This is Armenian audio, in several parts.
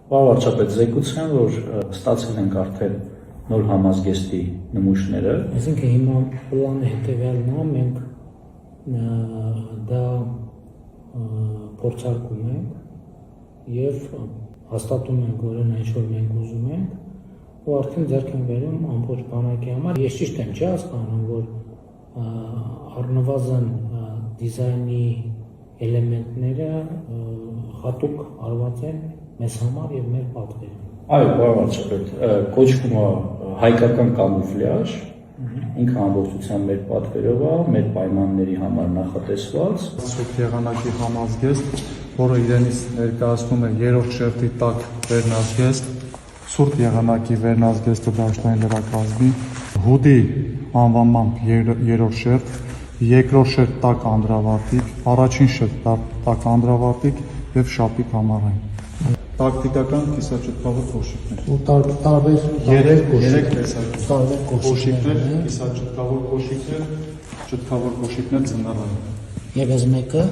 Վարչապետ, զեկուցեմ, որ ստացել ենք արդեն նոր համազգեստի նմուշները։ Այսինքն հիմա պլանը հետևյալն է, մենք դա փորձարկում ենք եւ հաստատում ենք, որ այն ինչ-որ մենք ուզում ենք ու արդեն ձեռք են բերում ամբողջ բանակի համար։ Ես ճիշտ եմ չի հասկանում, որ առնվազն դիզայնի էլեմենտները հատուկ արված են մեզ համար եւ մեր պատվերին։ Այո, վարչապետ, կոչվում է հայկական կամուֆլյաժ, ինքը ամբողջությամբ մեր պատվերով է, մեր պայմանների համար նախատեսված։ Սուրբ եղանակի համազգեստ, որը իրենից ներկայացնում է երրորդ շերտի տակ վերնազգեստ, Սուրբ եղանակի վերնազգեստը դաշտային լրակազմի, հուդի անվանմամբ երրորդ շերտ, երկրորդ շերտ տակ անդրավարտիկ, առաջին շերտ տակ անդրավարտիկ եւ շապիկ համառային։ Տակտիկական կիսաճտկավոր կոշիկներ։ Ու տարբեր կոշիկներ, կիսաճտկավոր կոշիկներ, ճտկավոր կոշիկներ ձնարային։ Եվ այս մեկը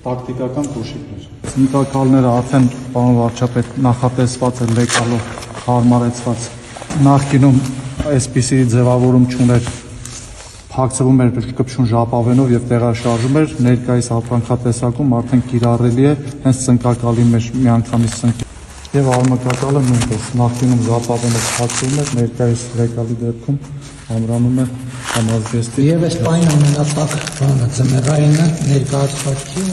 տակտիկական կոշիկներ։ Նիկակալները արդեն պարոն վարչապետ նախատեսված է լեկալով հարմարեցված։ Նախկինում այսպիսի ձևավորում չուներ, փակցվում էր կպչուն ժապավենով եւ տեղաշարժում էր, ներկայիս ապրանքատեսակում արդեն կիրառելի է հենց ծնկակալի մեջ միանգամից ծնկի եւ արմակակալը նույնպես նախկինում ժապավենով փակվում էր, ներկայիս լեկալի դեպքում ամրանում է համազգեստի եւ այս պայն ամենատակ բանը ձմեռայինը ներկայացված չի